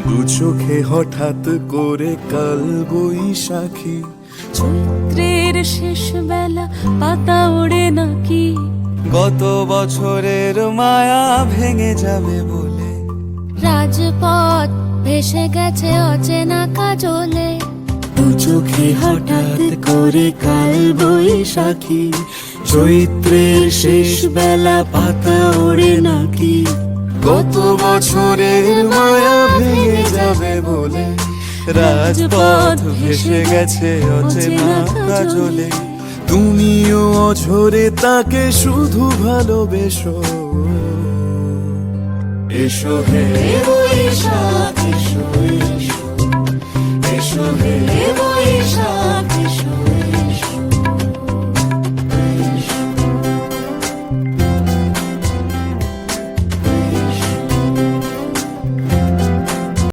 দু চোখে হঠাৎ করে কাল বৈশাখী, চৈত্রের শেষ বেলা পাতা ওড়ে নাকি, গত বছরের মায়া ভেঙে যাবে বলে, রাজপথ ভেসে গেছে অচেনা কাজলে। দু চোখে হঠাৎ করে কাল বৈশাখী, চৈত্রের শেষ বেলা পাতা ওড়ে নাকি, গত বছরের মায়া ভেঙে যাবে বলে, রাজপথ ভেসে গেছে অচেনা কাজলে। তুমিও অঝরে তাকে শুধু ভালোবেসো, এসো হে বৈশাখী